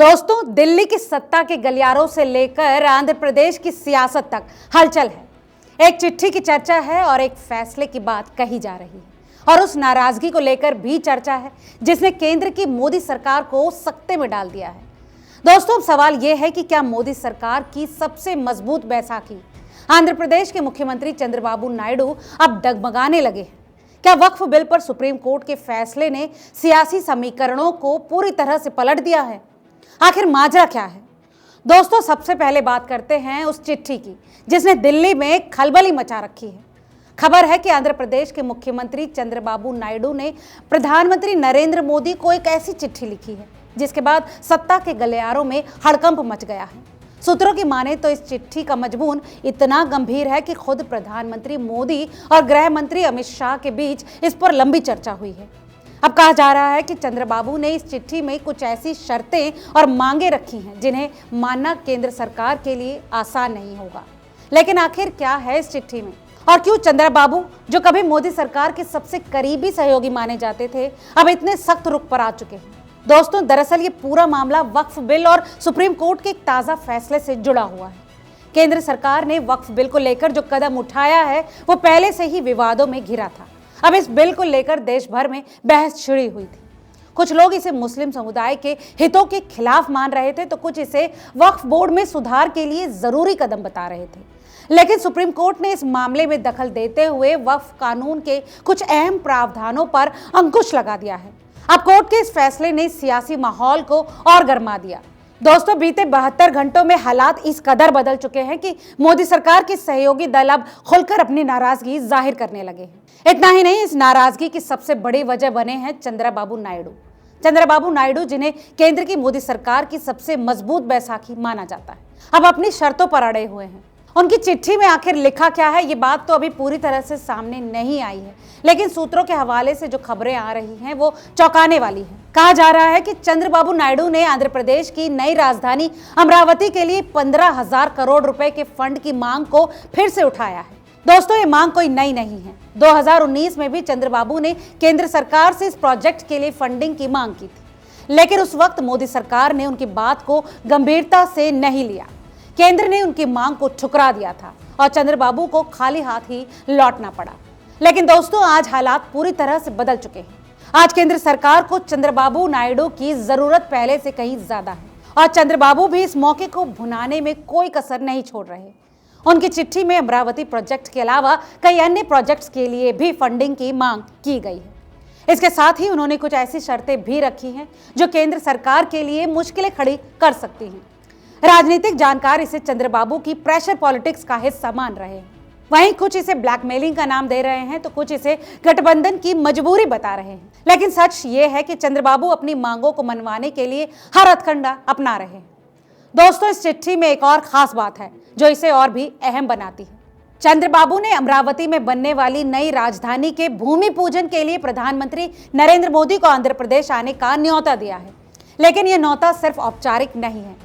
दोस्तों, दिल्ली की सत्ता के गलियारों से लेकर आंध्र प्रदेश की सियासत तक हलचल है। एक चिट्ठी की चर्चा है और एक फैसले की बात कही जा रही है और उस नाराजगी को लेकर भी चर्चा है जिसने केंद्र की मोदी सरकार को सकते में डाल दिया है। दोस्तों, अब सवाल यह है कि क्या मोदी सरकार की सबसे मजबूत बैसाखी आंध्र प्रदेश के मुख्यमंत्री चंद्रबाबू नायडू अब डगमगाने लगे हैं? क्या वक्फ बिल पर सुप्रीम कोर्ट के फैसले ने सियासी समीकरणों को पूरी तरह से पलट दिया है? आखिर माजरा क्या है? दोस्तों, सबसे पहले बात करते हैं उस चिट्ठी की जिसने दिल्ली में खलबली मचा रखी है। खबर है कि आंध्र प्रदेश के मुख्यमंत्री चंद्रबाबू नायडू ने प्रधानमंत्री नरेंद्र मोदी को एक ऐसी चिट्ठी लिखी है जिसके बाद सत्ता के गलियारों में हड़कंप मच गया है। सूत्रों की माने तो इस चिट्ठी का मजमून इतना गंभीर है कि खुद प्रधानमंत्री मोदी और गृह मंत्री अमित शाह के बीच इस पर लंबी चर्चा हुई है। अब कहा जा रहा है कि चंद्रबाबू ने इस चिट्ठी में कुछ ऐसी शर्तें और मांगे रखी हैं जिन्हें मानना केंद्र सरकार के लिए आसान नहीं होगा। लेकिन आखिर क्या है इस चिट्ठी में और क्यों चंद्रबाबू, जो कभी मोदी सरकार के सबसे करीबी सहयोगी माने जाते थे, अब इतने सख्त रुख पर आ चुके हैं? दोस्तों, दरअसल ये पूरा मामला वक्फ बिल और सुप्रीम कोर्ट के एक ताज़ा फैसले से जुड़ा हुआ है। केंद्र सरकार ने वक्फ बिल को लेकर जो कदम उठाया है वो पहले से ही विवादों में घिरा था। अब इस बिल को लेकर देश भर में बहस छिड़ी हुई थी। कुछ लोग इसे मुस्लिम समुदाय के हितों के खिलाफ मान रहे थे तो कुछ इसे वक्फ बोर्ड में सुधार के लिए जरूरी कदम बता रहे थे। लेकिन सुप्रीम कोर्ट ने इस मामले में दखल देते हुए वक्फ कानून के कुछ अहम प्रावधानों पर अंकुश लगा दिया है। अब कोर्ट के इस फैसले ने सियासी माहौल को और गर्मा दिया। दोस्तों, बीते 72 घंटों में हालात इस कदर बदल चुके हैं कि मोदी सरकार के सहयोगी दल अब खुलकर अपनी नाराजगी जाहिर करने लगे हैं। इतना ही नहीं, इस नाराजगी की सबसे बड़ी वजह बने हैं चंद्रबाबू नायडू, जिन्हें केंद्र की मोदी सरकार की सबसे मजबूत बैसाखी माना जाता है, अब अपनी शर्तों पर अड़े हुए हैं। उनकी चिट्ठी में आखिर लिखा क्या है, ये बात तो अभी पूरी तरह से सामने नहीं आई है, लेकिन सूत्रों के हवाले से जो खबरें आ रही हैं वो चौंकाने वाली हैं। कहा जा रहा है कि चंद्रबाबू नायडू ने आंध्र प्रदेश की नई राजधानी अमरावती के लिए 15,000 करोड़ रुपए के फंड की मांग को फिर से उठाया है। दोस्तों, ये मांग कोई नई नहीं है। 2019 में भी चंद्रबाबू ने केंद्र सरकार से इस प्रोजेक्ट के लिए फंडिंग की मांग की थी, लेकिन उस वक्त मोदी सरकार ने उनकी बात को गंभीरता से नहीं लिया। केंद्र ने उनकी मांग को ठुकरा दिया था और चंद्रबाबू को खाली हाथ ही लौटना पड़ा। लेकिन दोस्तों, आज हालात पूरी तरह से बदल चुके हैं। आज केंद्र सरकार को चंद्रबाबू नायडू की जरूरत पहले से कहीं ज्यादा है और चंद्रबाबू भी इस मौके को भुनाने में कोई कसर नहीं छोड़ रहे। उनकी चिट्ठी में अमरावती प्रोजेक्ट के अलावा कई अन्य प्रोजेक्ट्स के लिए भी फंडिंग की मांग की गई है। इसके साथ ही उन्होंने कुछ ऐसी शर्तें भी रखी हैं जो केंद्र सरकार के लिए मुश्किलें खड़ी कर सकती हैं। राजनीतिक जानकार इसे चंद्रबाबू की प्रेशर पॉलिटिक्स का हिस्सा मान रहे हैं। वहीं कुछ इसे ब्लैकमेलिंग का नाम दे रहे हैं तो कुछ इसे गठबंधन की मजबूरी बता रहे हैं। लेकिन सच ये है कि चंद्रबाबू अपनी मांगों को मनवाने के लिए हर हथकंडा अपना रहे हैं। दोस्तों, इस चिट्ठी में एक और खास बात है जो इसे और भी अहम बनाती है। चंद्रबाबू ने अमरावती में बनने वाली नई राजधानी के भूमि पूजन के लिए प्रधानमंत्री नरेंद्र मोदी को आंध्र प्रदेश आने का न्योता दिया है। लेकिन यह न्योता सिर्फ औपचारिक नहीं है।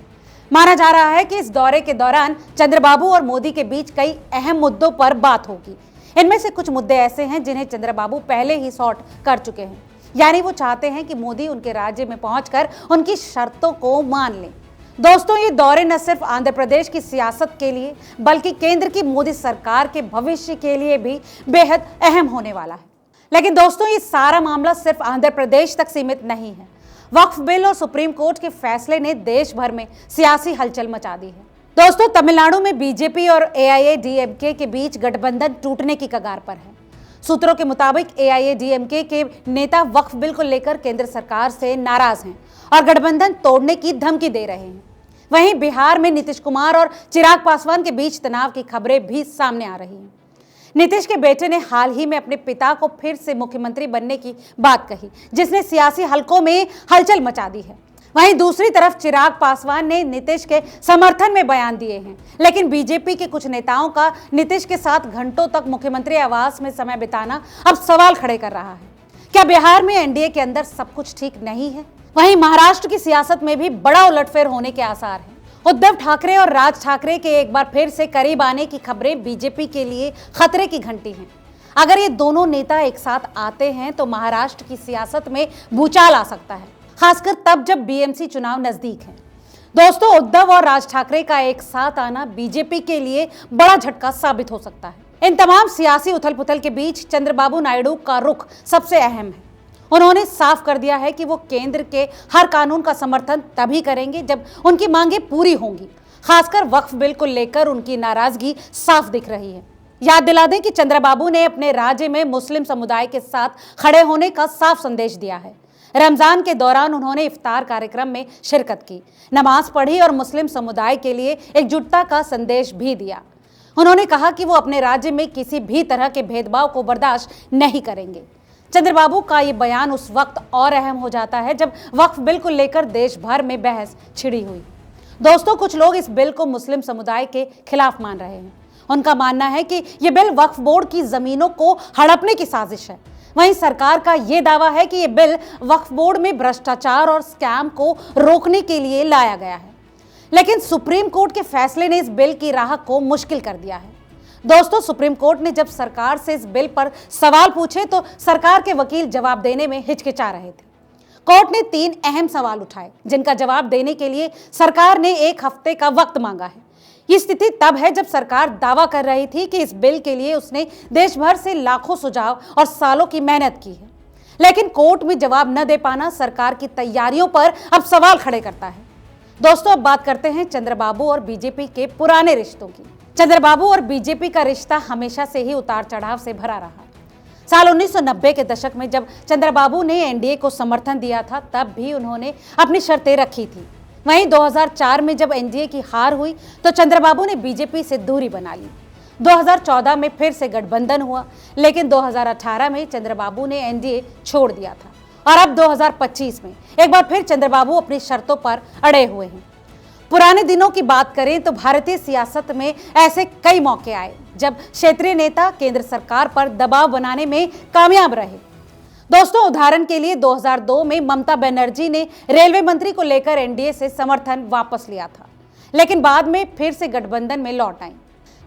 माना जा रहा है कि इस दौरे के दौरान चंद्रबाबू और मोदी के बीच कई अहम मुद्दों पर बात होगी। इनमें से कुछ मुद्दे ऐसे हैं जिन्हें चंद्रबाबू पहले ही सॉर्ट कर चुके हैं, यानी वो चाहते हैं कि मोदी उनके राज्य में पहुंचकर उनकी शर्तों को मान लें। दोस्तों, ये दौरे न सिर्फ आंध्र प्रदेश की सियासत के लिए बल्कि केंद्र की मोदी सरकार के भविष्य के लिए भी बेहद अहम होने वाला है। लेकिन दोस्तों, ये सारा मामला सिर्फ आंध्र प्रदेश तक सीमित नहीं है। वक्फ बिल और सुप्रीम कोर्ट के फैसले ने देश भर में सियासी हलचल मचा दी है। दोस्तों, तमिलनाडु में बीजेपी और एआईएडीएमके के बीच गठबंधन टूटने की कगार पर है। सूत्रों के मुताबिक एआईएडीएमके के नेता वक्फ बिल को लेकर केंद्र सरकार से नाराज हैं और गठबंधन तोड़ने की धमकी दे रहे हैं। वहीं बिहार में नीतीश कुमार और चिराग पासवान के बीच तनाव की खबरें भी सामने आ रही हैं। नीतीश के बेटे ने हाल ही में अपने पिता को फिर से मुख्यमंत्री बनने की बात कही, जिसने सियासी हलकों में हलचल मचा दी है। वहीं दूसरी तरफ चिराग पासवान ने नीतीश के समर्थन में बयान दिए हैं। लेकिन बीजेपी के कुछ नेताओं का नीतीश के साथ घंटों तक मुख्यमंत्री आवास में समय बिताना अब सवाल खड़े कर रहा है। क्या बिहार में एनडीए के अंदर सब कुछ ठीक नहीं है? वहीं महाराष्ट्र की सियासत में भी बड़ा उलटफेर होने के आसार हैं। उद्धव ठाकरे और राज ठाकरे के एक बार फिर से करीब आने की खबरें बीजेपी के लिए खतरे की घंटी हैं। अगर ये दोनों नेता एक साथ आते हैं तो महाराष्ट्र की सियासत में भूचाल आ सकता है, खासकर तब जब बीएमसी चुनाव नजदीक है। दोस्तों, उद्धव और राज ठाकरे का एक साथ आना बीजेपी के लिए बड़ा झटका साबित हो सकता है। इन तमाम सियासी उथल पुथल के बीच चंद्रबाबू नायडू का रुख सबसे अहम है। उन्होंने साफ कर दिया है कि वो केंद्र के हर कानून का समर्थन तभी करेंगे जब उनकी मांगें पूरी होंगी। खासकर वक्फ बिल को लेकर उनकी नाराजगी साफ दिख रही है। याद दिला दें कि चंद्रबाबू ने अपने राज्य में मुस्लिम समुदाय के साथ खड़े होने का साफ संदेश दिया है। रमजान के दौरान उन्होंने इफ्तार कार्यक्रम में शिरकत की, नमाज पढ़ी और मुस्लिम समुदाय के लिए एकजुटता का संदेश भी दिया। उन्होंने कहा कि वो अपने राज्य में किसी भी तरह के भेदभाव को बर्दाश्त नहीं करेंगे। चंद्रबाबू का ये बयान उस वक्त और अहम हो जाता है जब वक्फ बिल को लेकर देश भर में बहस छिड़ी हुई। दोस्तों, कुछ लोग इस बिल को मुस्लिम समुदाय के खिलाफ मान रहे हैं। उनका मानना है कि यह बिल वक्फ बोर्ड की जमीनों को हड़पने की साजिश है। वहीं सरकार का यह दावा है कि यह बिल वक्फ बोर्ड में भ्रष्टाचार और स्कैम को रोकने के लिए लाया गया है। लेकिन सुप्रीम कोर्ट के फैसले ने इस बिल की राह को मुश्किल कर दिया है। दोस्तों, सुप्रीम कोर्ट ने जब सरकार से इस बिल पर सवाल पूछे तो सरकार के वकील जवाब देने में हिचकिचा रहे थे। कोर्ट ने 3 अहम सवाल उठाए, जिनका जवाब देने के लिए सरकार ने 1 हफ्ते का वक्त मांगा है। ये स्थिति तब है जब सरकार दावा कर रही थी कि इस बिल के लिए उसने देश भर से लाखों सुझाव और सालों की मेहनत की है। लेकिन कोर्ट में जवाब न दे पाना सरकार की तैयारियों पर अब सवाल खड़े करता है। दोस्तों, अब बात करते हैं चंद्रबाबू और बीजेपी के पुराने रिश्तों की। चंद्रबाबू और बीजेपी का रिश्ता हमेशा से ही उतार चढ़ाव से भरा रहा। साल 1990 के दशक में जब चंद्रबाबू ने एनडीए को समर्थन दिया था, तब भी उन्होंने अपनी शर्तें रखी थी। वहीं 2004 में जब एनडीए की हार हुई तो चंद्रबाबू ने बीजेपी से दूरी बना ली। 2014 में फिर से गठबंधन हुआ, लेकिन 2018 में चंद्रबाबू ने एनडीए छोड़ दिया था और अब 2025 में एक बार फिर चंद्रबाबू अपनी शर्तों पर अड़े हुए हैं। पुराने दिनों की बात करें तो भारतीय सियासत में ऐसे कई मौके आए जब क्षेत्रीय नेता केंद्र सरकार पर दबाव बनाने में कामयाब रहे। दोस्तों, उदाहरण के लिए 2002 में ममता बनर्जी ने रेलवे मंत्री को लेकर एनडीए से समर्थन वापस लिया था, लेकिन बाद में फिर से गठबंधन में लौट आई।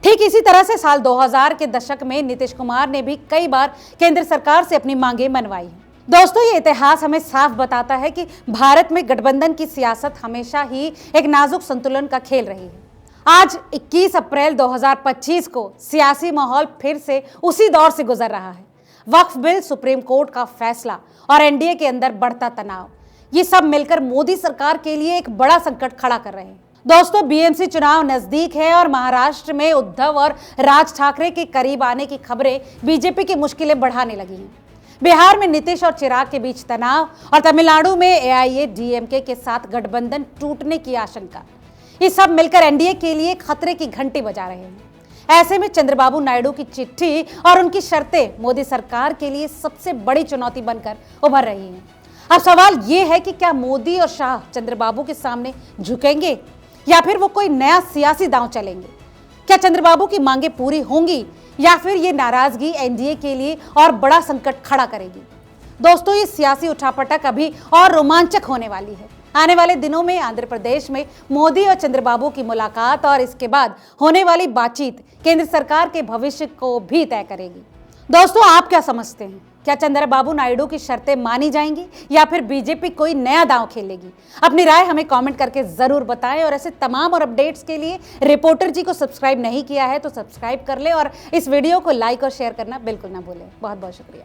ठीक इसी तरह से साल 2000 के दशक में नीतीश कुमार ने भी कई बार केंद्र सरकार से अपनी मांगें मनवाई हैं। दोस्तों, ये इतिहास हमें साफ बताता है कि भारत में गठबंधन की सियासत हमेशा ही एक नाजुक संतुलन का खेल रही है। आज 21 अप्रैल 2025 को सियासी माहौल फिर से उसी दौर से गुजर रहा है। वक्फ बिल, सुप्रीम कोर्ट का फैसला और एनडीए के अंदर बढ़ता तनाव, ये सब मिलकर मोदी सरकार के लिए एक बड़ा संकट खड़ा कर रहे हैं। दोस्तों, बीएमसी चुनाव नजदीक है और महाराष्ट्र में उद्धव और राज ठाकरे के करीब आने की खबरें बीजेपी की मुश्किलें बढ़ाने लगी हैं। बिहार में नीतीश और चिराग के बीच तनाव और तमिलनाडु में एआईएडीएमके के साथ गठबंधन टूटने की आशंका, ये सब मिलकर एनडीए के लिए खतरे की घंटी बजा रहे हैं। ऐसे में चंद्रबाबू नायडू की चिट्ठी और उनकी शर्तें मोदी सरकार के लिए सबसे बड़ी चुनौती बनकर उभर रही हैं। अब सवाल ये है कि क्या मोदी और शाह चंद्रबाबू के सामने झुकेंगे या फिर वो कोई नया सियासी दांव चलेंगे? क्या चंद्रबाबू की मांगें पूरी होंगी या फिर ये नाराजगी एनडीए के लिए और बड़ा संकट खड़ा करेगी? दोस्तों, ये सियासी उठापटक अभी और रोमांचक होने वाली है। आने वाले दिनों में आंध्र प्रदेश में मोदी और चंद्रबाबू की मुलाकात और इसके बाद होने वाली बातचीत केंद्र सरकार के भविष्य को भी तय करेगी। दोस्तों, आप क्या समझते हैं? क्या चंद्रबाबू नायडू की शर्तें मानी जाएंगी या फिर बीजेपी कोई नया दांव खेलेगी? अपनी राय हमें कमेंट करके जरूर बताएं और ऐसे तमाम और अपडेट्स के लिए रिपोर्टर जी को सब्सक्राइब नहीं किया है तो सब्सक्राइब कर ले और इस वीडियो को लाइक और शेयर करना बिल्कुल ना भूलें। बहुत बहुत शुक्रिया।